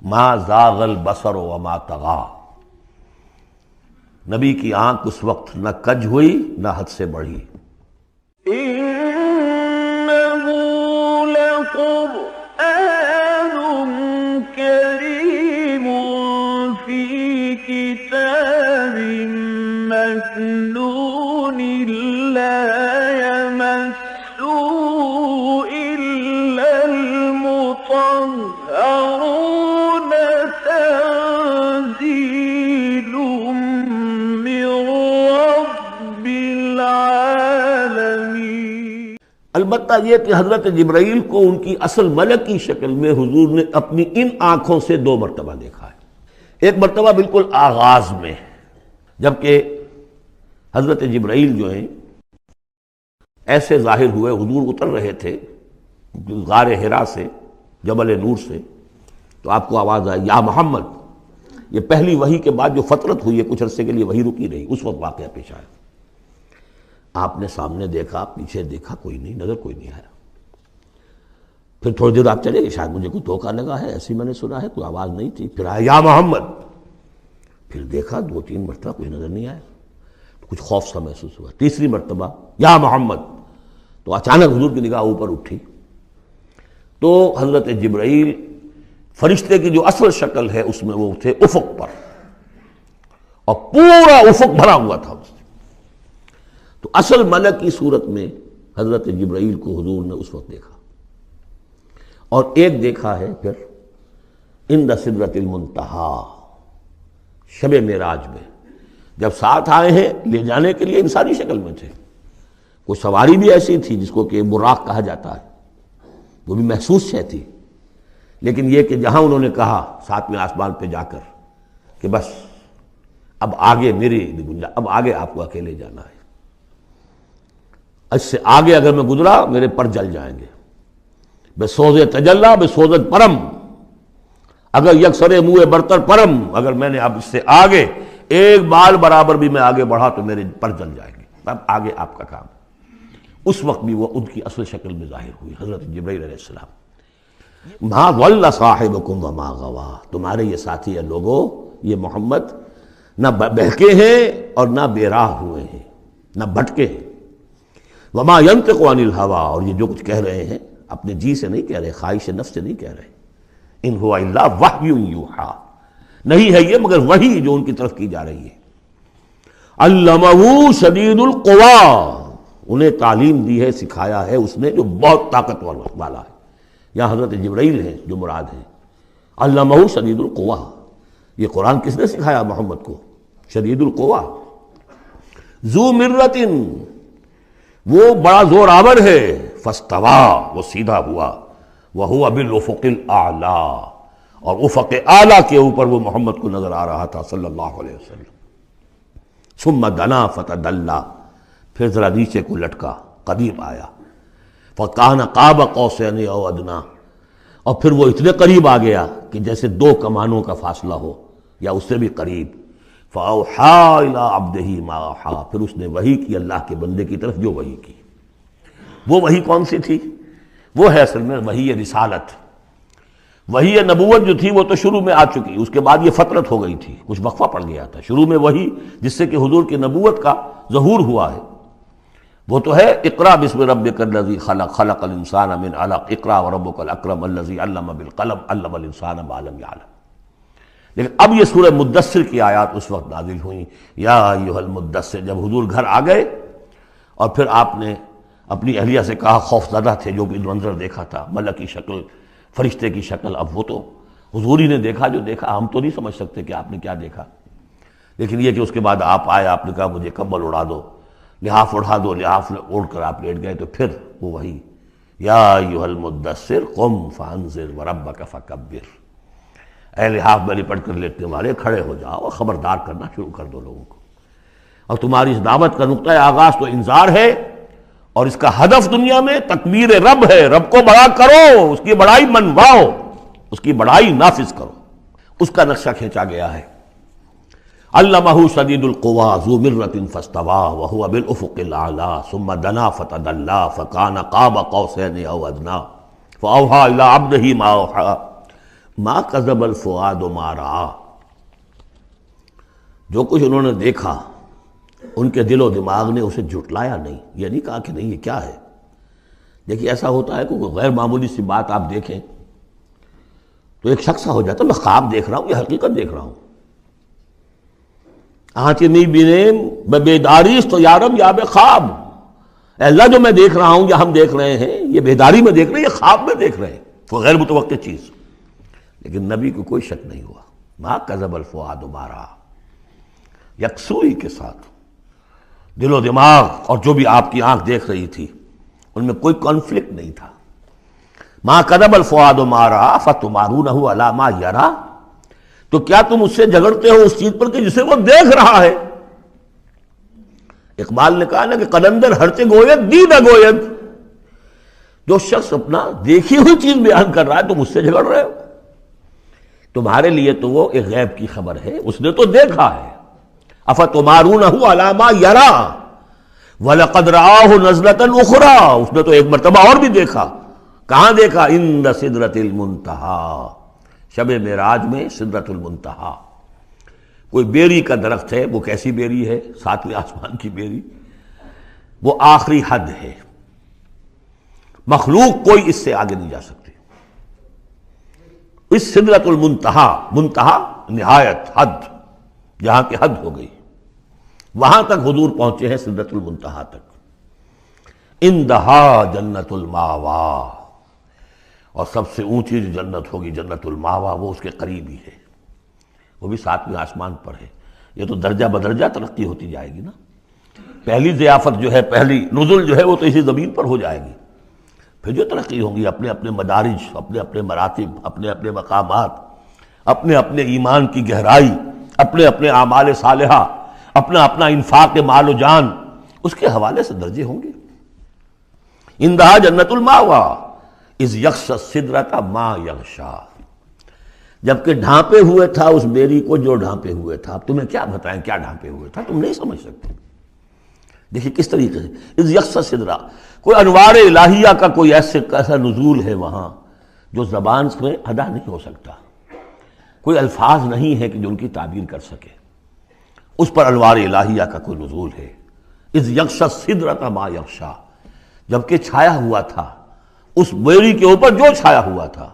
ما زاغ البصر وما طغى، نبی کی آنکھ اس وقت نہ کج ہوئی نہ حد سے بڑھی۔ إنه لقرآن كريم في كتاب مكنون لا يمسه إلا المطهرون تنزيل من رب العالمين۔ البتہ یہ کہ حضرت جبرائیل کو ان کی اصل ملکی شکل میں حضور نے اپنی ان آنکھوں سے 2 مرتبہ دیکھا ہے۔ ایک مرتبہ بالکل آغاز میں، جبکہ حضرت جبرائیل جو ہیں ایسے ظاہر ہوئے، حضور اتر رہے تھے غار حرا سے، جبل نور سے، تو آپ کو آواز آئی یا محمد۔ یہ پہلی وحی کے بعد جو فترت ہوئی ہے، کچھ عرصے کے لیے وحی رکی رہی، اس وقت واقعہ پیش آیا۔ آپ نے سامنے دیکھا، پیچھے دیکھا، کوئی نہیں، نظر کوئی نہیں آیا۔ پھر تھوڑی دیر آپ چلے گئے، شاید مجھے کوئی دھوکہ لگا ہے، ایسی میں نے سنا ہے، کوئی آواز نہیں تھی۔ پھر آیا یا محمد، پھر دیکھا 2-3 مرتبہ کوئی نظر نہیں آیا، کچھ خوف سا محسوس ہوا۔ تیسری مرتبہ یا محمد، تو اچانک حضور کی نگاہ اوپر اٹھی، تو حضرت جبرائیل فرشتے کی جو اصل شکل ہے اس میں وہ تھے افق پر، اور پورا افق بھرا ہوا تھا اس سے۔ تو اصل ملک کی صورت میں حضرت جبرائیل کو حضور نے اس وقت دیکھا، اور ایک دیکھا ہے پھر عند سدرۃ المنتہا، شب معراج میں، جب ساتھ آئے ہیں لے جانے کے لیے انسانی شکل میں تھے۔ کوئی سواری بھی ایسی تھی جس کو کہ براق کہا جاتا ہے، وہ بھی محسوس شے تھی، لیکن یہ کہ جہاں انہوں نے کہا 7ویں آسمان پہ جا کر کہ بس اب آگے میری گنجائش، اب آگے آپ کو اکیلے جانا ہے، اس سے آگے اگر میں گزرا میرے پر جل جائیں گے، بے سوز تجلا بے سوزت پرم، اگر یکسر منہ برتر پرم، اگر میں نے اب اس سے آگے ایک بال برابر بھی میں آگے بڑھا تو میرے پر جل جائیں گے، اب آگے آپ کا کام۔ اس وقت بھی وہ ان کی اصل شکل میں ظاہر ہوئی حضرت جبرائیل علیہ السلام۔ ما ضل صاحبکم وما غوا، تمہارے یہ ساتھی ہیں لوگوں، یہ محمد نہ بہکے ہیں اور نہ بے راہ ہوئے ہیں، نہ بھٹکے ہیں۔ وما ينطق عن الهوى، اور یہ جو کچھ کہہ رہے ہیں اپنے جی سے نہیں کہہ رہے، خواہش نفس سے نہیں کہہ رہے، ان هو الا وحی یوحی، نہیں ہے یہ مگر وحی جو ان کی طرف کی جا رہی ہے۔ علمہ شدید القوی، انہیں تعلیم دی ہے، سکھایا ہے اس نے جو بہت طاقت والا ہے۔ یہاں حضرت جبرائیل ہیں جو مراد ہیں۔ علمہ شدید القوی، یہ قرآن کس نے سکھایا محمد کو؟ شدید القوی، ذو مرۃ، وہ بڑا زور آور ہے، فاستوی، وہ سیدھا ہوا، وہو بالافق الاعلی، اور افق اعلیٰ کے اوپر وہ محمد کو نظر آ رہا تھا صلی اللہ علیہ وسلم۔ ثم دنا فتدلی، پھر ذرا نیچے کو لٹکا، قریب آیا، فکان قاب قوسین او ادنیٰ، اور پھر وہ اتنے قریب آ گیا کہ جیسے 2 کمانوں کا فاصلہ ہو یا اس سے بھی قریب۔ فاوحی الی عبدہ ما اوحی، پھر اس نے وحی کی اللہ کے بندے کی طرف جو وحی کی۔ وہ وحی کون سی تھی؟ وہ ہے اصل میں وحی رسالت، وحی نبوت جو تھی وہ تو شروع میں آ چکی، اس کے بعد یہ فترت ہو گئی تھی، کچھ وقفہ پڑ گیا تھا۔ شروع میں وحی جس سے کہ حضور کی نبوت کا ظہور ہوا ہے وہ تو ہے اقرا بسم ربک الذی خلق، خلق الانسان من علق، اقرا وربک الاکرم الذی علم بالقلم، علم الانسان ما لم یعلم۔ لیکن اب یہ سورہ مدثر کی آیات اس وقت نازل ہوئیں، یا ایھا المدثر، جب حضور گھر آ گئے اور پھر آپ نے اپنی اہلیہ سے کہا، خوف زدہ تھے، جو بھی منظر دیکھا تھا، ملک کی شکل، فرشتے کی شکل، اب وہ تو حضور ہی نے دیکھا جو دیکھا، ہم تو نہیں سمجھ سکتے کہ آپ نے کیا دیکھا، لیکن یہ کہ اس کے بعد آپ آئے، آپ نے کہا مجھے کمبل اڑا دو، لحاف اڑا دو، لحاف اوڑھ کر آپ لیٹ گئے، تو پھر وہ وہی یا ایھا المدثر قم فانذر وربک فکبر، اے لحاف میں لپٹ کر لیٹنے والے کھڑے ہو جاؤ اور خبردار کرنا شروع کر دو لوگوں کو۔ اور تمہاری اس دعوت کا نقطہ آغاز تو انذار ہے، اور اس کا ہدف دنیا میں تکبیر رب ہے، رب کو بڑا کرو، اس کی بڑائی منواؤ، اس کی بڑائی نافذ کرو، اس کا نقشہ کھینچا گیا ہے۔ علمہ شدید القوی ذو مرۃ فاستوی وہو بالافق الاعلی ثم دنا فتدلی فکان قاب قوسین او ادنیٰ فاوحی الی عبدہ ما اوحی ما کذب الفؤاد ما رأى، جو کچھ انہوں نے دیکھا ان کے دل و دماغ نے اسے جھٹلایا نہیں، یہ نہیں کہا کہ نہیں یہ کیا ہے۔ دیکھیے ایسا ہوتا ہے کہ کوئی غیر معمولی سی بات آپ دیکھیں تو ایک شخص ہو جاتا ہے میں خواب دیکھ رہا ہوں یا حقیقت دیکھ رہا ہوں۔ آنچہ نہیں بینے میں بیداریست تو یارم یا بے خواب، اے اللہ جو میں دیکھ رہا ہوں یا ہم دیکھ رہے ہیں یہ بیداری میں دیکھ رہے ہیں، یہ خواب میں دیکھ رہے ہیں، وہ غیر متوقع چیز۔ لیکن نبی کو کوئی شک نہیں ہوا، ما کذب الفؤاد ما رأى، یکسوئی کے ساتھ دل و دماغ اور جو بھی آپ کی آنکھ دیکھ رہی تھی ان میں کوئی کانفلکٹ نہیں تھا۔ ما کذب الفؤاد ما رأى فتمارونہ علی ما یری، تو کیا تم اس سے جھگڑتے ہو اس چیز پر کہ جسے وہ دیکھ رہا ہے؟ اقبال نے کہا نا کہ قلندر ہرچے گوید دید گوید، جو شخص اپنا دیکھی ہوئی چیز بیان کر رہا ہے تم اس سے جھگڑ رہے ہو، تمہارے لیے تو وہ ایک غیب کی خبر ہے، اس نے تو دیکھا ہے۔ افتمارونہ علی ما یری وَلَقَدْ رَآهُ نَزْلَةً أُخْرَىٰ، اس نے تو ایک مرتبہ اور بھی دیکھا۔ کہاں دیکھا؟ عند سدرۃ المنتہیٰ، شب معراج میں سدرۃ المنتہیٰ۔ کوئی بیری کا درخت ہے، وہ کیسی بیری ہے؟ ساتویں آسمان کی بیری، وہ آخری حد ہے، مخلوق کوئی اس سے آگے نہیں جا سکتی۔ اس سدرۃ المنتہیٰ، منتہا نہایت، حد، جہاں کی حد ہو گئی، وہاں تک حضور پہنچے ہیں، سدرۃ المنتہیٰ تک۔ اندہا جنت الماوا، اور سب سے اونچی جو جنت ہوگی جنت الماوا، وہ اس کے قریب ہی ہے، وہ بھی ساتویں آسمان پر ہے۔ یہ تو درجہ بدرجہ ترقی ہوتی جائے گی نا، پہلی ضیافت جو ہے، پہلی نزل جو ہے وہ تو اسی زمین پر ہو جائے گی، پھر جو ترقی ہوگی اپنے اپنے مدارج، اپنے اپنے مراتب، اپنے اپنے مقامات، اپنے اپنے ایمان کی گہرائی، اپنے اپنے اعمال صالحہ، اپنا اپنا انفاق مال و جان، اس کے حوالے سے درجے ہوں گے۔ اندہا جنت الماوا اذ یغشی السدرۃ ما یغشی، جبکہ ڈھانپے ہوئے تھا اس بیری کو جو ڈھانپے ہوئے تھا۔ اب تمہیں کیا بتائیں کیا ڈھانپے ہوئے تھا، تم نہیں سمجھ سکتے۔ دیکھیے کس طریقے سے اذ یغشی السدرۃ، کوئی انوار الہیہ کا کوئی ایسا نزول ہے وہاں جو زبان میں ادا نہیں ہو سکتا، کوئی الفاظ نہیں ہے کہ جو ان کی تعبیر کر سکے، اس پر انوار الہیہ کا کوئی نزول ہے۔ اذ یغشی السدرۃ ما یغشی، جبکہ چھایا ہوا تھا اس بیری کے اوپر جو چھایا ہوا تھا،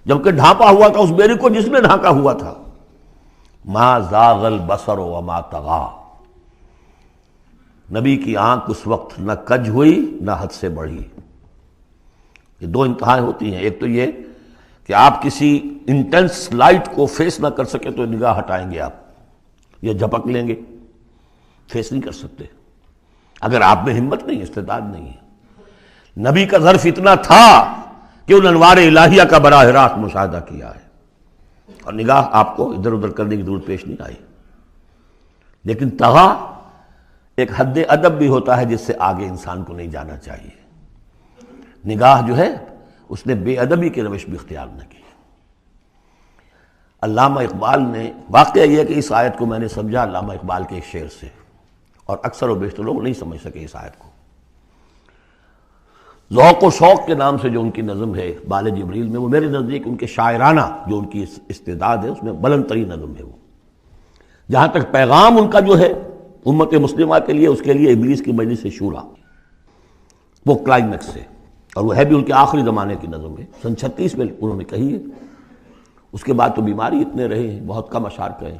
جبکہ ڈھانپا ہوا تھا اس بیری کو جس نے ڈھانکا ہوا تھا۔ ما زاغ البصر وما طغی، نبی کی آنکھ اس وقت نہ کج ہوئی نہ حد سے بڑھی۔ یہ دو انتہائیں ہوتی ہیں، ایک تو یہ کہ آپ کسی انٹینس لائٹ کو فیس نہ کر سکے تو نگاہ ہٹائیں گے آپ، یہ جھپک لیں گے، فیس نہیں کر سکتے اگر آپ میں ہمت نہیں، استعداد نہیں ہے۔ نبی کا ظرف اتنا تھا کہ ان انوار الہیہ کا براہ راست مشاہدہ کیا ہے، اور نگاہ آپ کو ادھر ادھر کرنے کی ضرورت پیش نہیں آئی۔ لیکن طغا ایک حد ادب بھی ہوتا ہے جس سے آگے انسان کو نہیں جانا چاہیے۔ نگاہ جو ہے اس نے بے ادبی کی روش بھی اختیار نہ کی۔ علامہ اقبال نے، واقعہ یہ ہے کہ اس آیت کو میں نے سمجھا علامہ اقبال کے ایک شعر سے، اور اکثر و بیشتر لوگ نہیں سمجھ سکے اس آیت کو۔ ذوق و شوق کے نام سے جو ان کی نظم ہے بال جبریل میں، وہ میرے نزدیک ان کے شاعرانہ جو ان کی استعداد ہے اس میں بلند ترین نظم ہے وہ، جہاں تک پیغام ان کا جو ہے امت مسلمہ کے لیے، اس کے لیے ابلیس کی مجلس شورا، وہ کلائمیکس ہے، اور وہ ہے بھی ان کے آخری زمانے کی نظم ہے، سن 36 میں انہوں نے کہی ہے۔ اس کے بعد تو بیماری اتنے رہے ہیں، بہت کم اشعار کہے،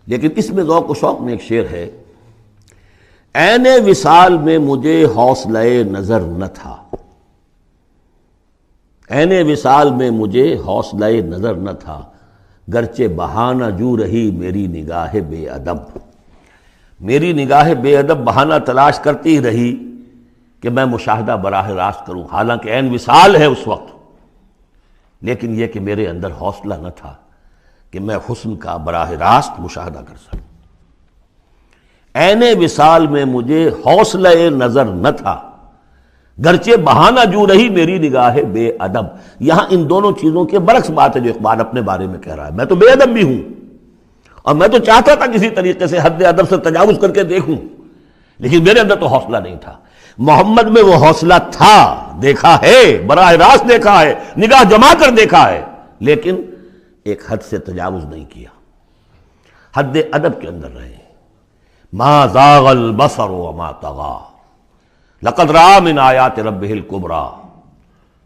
لیکن اس میں ذوق و شوق میں ایک شعر ہے، عین وصال میں مجھے حوصلہ نظر نہ تھا، عین وصال میں مجھے حوصلہ نظر نہ تھا، گرچہ بہانہ جو رہی میری نگاہ بے ادب، میری نگاہ بے ادب بہانہ تلاش کرتی رہی کہ میں مشاہدہ براہ راست کروں، حالانکہ عین وصال ہے اس وقت، لیکن یہ کہ میرے اندر حوصلہ نہ تھا کہ میں حسن کا براہ راست مشاہدہ کر سکوں۔ عین وصال میں مجھے حوصلہ نظر نہ تھا، گرچہ بہانہ جو رہی میری نگاہ بے ادب۔ یہاں ان دونوں چیزوں کے برعکس بات ہے جو اقبال اپنے بارے میں کہہ رہا ہے۔ میں تو بے ادب بھی ہوں، اور میں تو چاہتا تھا کسی طریقے سے حد ادب سے تجاوز کر کے دیکھوں، لیکن میرے اندر تو حوصلہ نہیں تھا۔ محمد میں وہ حوصلہ تھا، دیکھا ہے، براہ راست دیکھا ہے، نگاہ جما کر دیکھا ہے، لیکن ایک حد سے تجاوز نہیں کیا، حد ادب کے اندر رہے۔ ما زاغ البصر وما طغى لقد رأى من آیات ربہ الکبریٰ،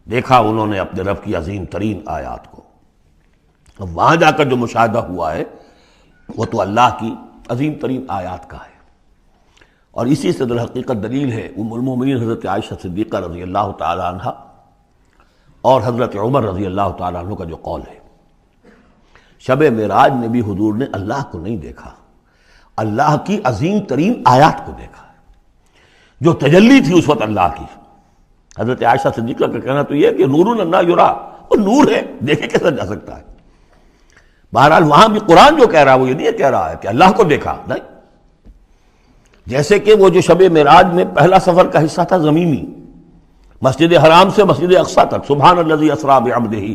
دیکھا انہوں نے اپنے رب کی عظیم ترین آیات کو۔ اب وہاں جا کر جو مشاہدہ ہوا ہے وہ تو اللہ کی عظیم ترین آیات کا ہے، اور اسی سے در حقیقت دلیل ہے ام المومنین حضرت عائشہ صدیقہ رضی اللہ تعالی عنہ اور حضرت عمر رضی اللہ تعالی عنہ کا جو قول ہے۔ شب معراج میں بھی حضور نے اللہ کو نہیں دیکھا، اللہ کی عظیم ترین آیات کو دیکھا، جو تجلی تھی اس وقت اللہ کی۔ حضرت عائشہ صدیقہ کا کہنا تو یہ ہے کہ نور لا یرا، وہ نور ہے، دیکھے کیسا جا سکتا ہے۔ بہرحال وہاں بھی قرآن جو کہہ رہا ہے وہ یہ نہیں کہہ رہا ہے کہ اللہ کو دیکھا، نہیں۔ جیسے کہ وہ جو شب معراج میں پہلا سفر کا حصہ تھا زمینی، مسجد حرام سے مسجد اقصیٰ تک، سبحان الذی اسریٰ بعبدہ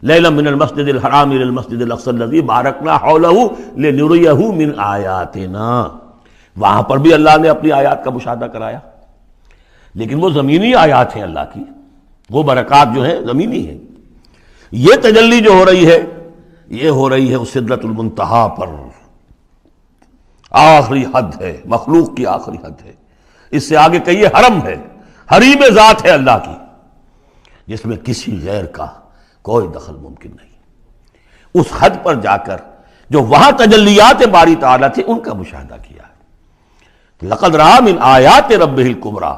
لیلا من المسجد الحرام الى المسجد الاقصی الذی بارکنا حولہ لنریہ من آیاتنا، وہاں پر بھی اللہ نے اپنی آیات کا مشاہدہ کرایا، لیکن وہ زمینی آیات ہیں اللہ کی، وہ برکات جو ہیں زمینی ہیں۔ یہ تجلی جو ہو رہی ہے یہ ہو رہی ہے اس سدرۃ المنتہا پر، آخری حد ہے، مخلوق کی آخری حد ہے۔ اس سے آگے کہیے حرم ہے، حریم ذات ہے اللہ کی، جس میں کسی غیر کا کوئی دخل ممکن نہیں۔ اس حد پر جا کر جو وہاں تجلیات باری تعالیٰ تھے ان کا مشاہدہ کیا ہے۔ لقد رأى من آیات ربہ الکبریٰ،